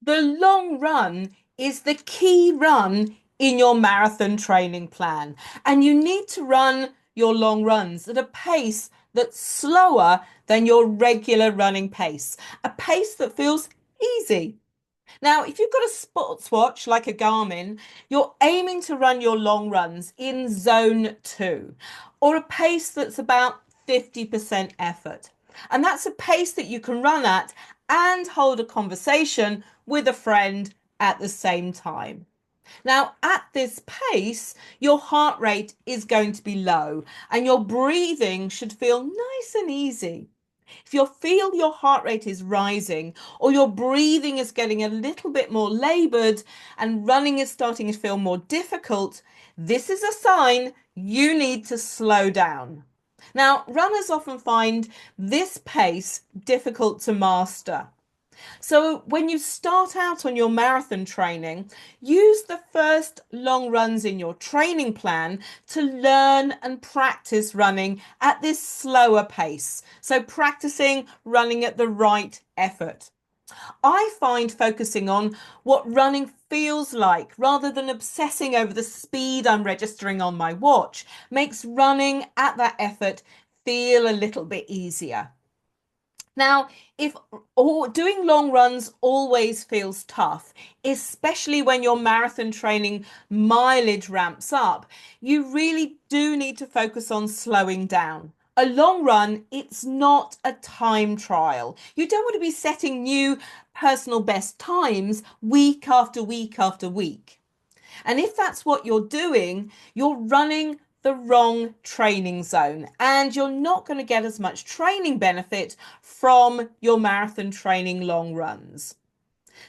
The long run is the key run in your marathon training plan. And you need to run your long runs at a pace that's slower than your regular running pace, a pace that feels easy. Now, if you've got a sports watch like a Garmin, you're aiming to run your long runs in zone 2 or a pace that's about 50% effort. And that's a pace that you can run at and hold a conversation with a friend at the same time. Now, at this pace, your heart rate is going to be low and your breathing should feel nice and easy. If you feel your heart rate is rising or your breathing is getting a little bit more labored and running is starting to feel more difficult, this is a sign you need to slow down. Now, runners often find this pace difficult to master. So when you start out on your marathon training, use the first long runs in your training plan to learn and practice running at this slower pace. So practicing running at the right effort. I find focusing on what running feels like rather than obsessing over the speed I'm registering on my watch makes running at that effort feel a little bit easier. Now, if doing long runs always feels tough, especially when your marathon training mileage ramps up, you really do need to focus on slowing down. A long run, it's not a time trial. You don't want to be setting new personal best times week after week after week. And if that's what you're doing, you're running the wrong training zone and you're not going to get as much training benefit from your marathon training long runs.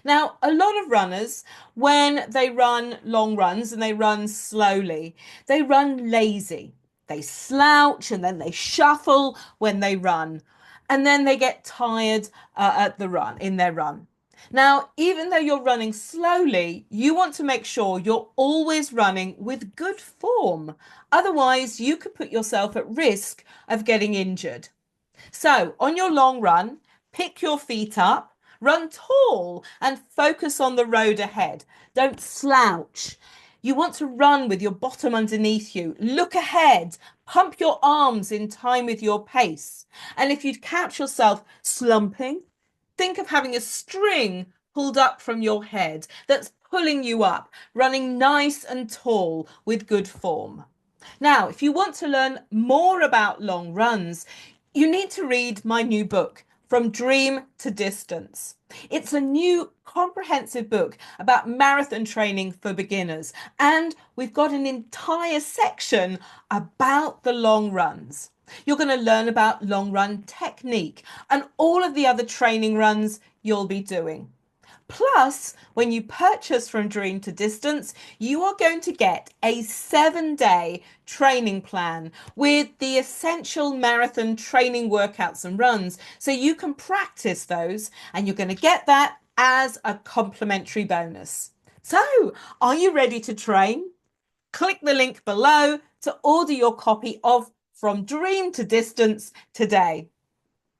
Now, a lot of runners, when they run long runs and they run slowly, they run lazy. They slouch and then they shuffle when they run, and then they get tired at the run in their run. Now, even though you're running slowly, you want to make sure you're always running with good form. Otherwise, you could put yourself at risk of getting injured. So, on your long run, pick your feet up, run tall, and focus on the road ahead. Don't slouch. You want to run with your bottom underneath you. Look ahead. Pump your arms in time with your pace. And if you catch yourself slumping, think of having a string pulled up from your head that's pulling you up, running nice and tall with good form. Now, if you want to learn more about long runs, you need to read my new book, From Dream to Distance. It's a new comprehensive book about marathon training for beginners, and we've got an entire section about the long runs. You're going to learn about long run technique and all of the other training runs you'll be doing. Plus, when you purchase From Dream to Distance, you are going to get a 7-day training plan with the essential marathon training workouts and runs. So you can practice those, and you're going to get that as a complimentary bonus. So, are you ready to train? Click the link below to order your copy of From Dream to Distance today.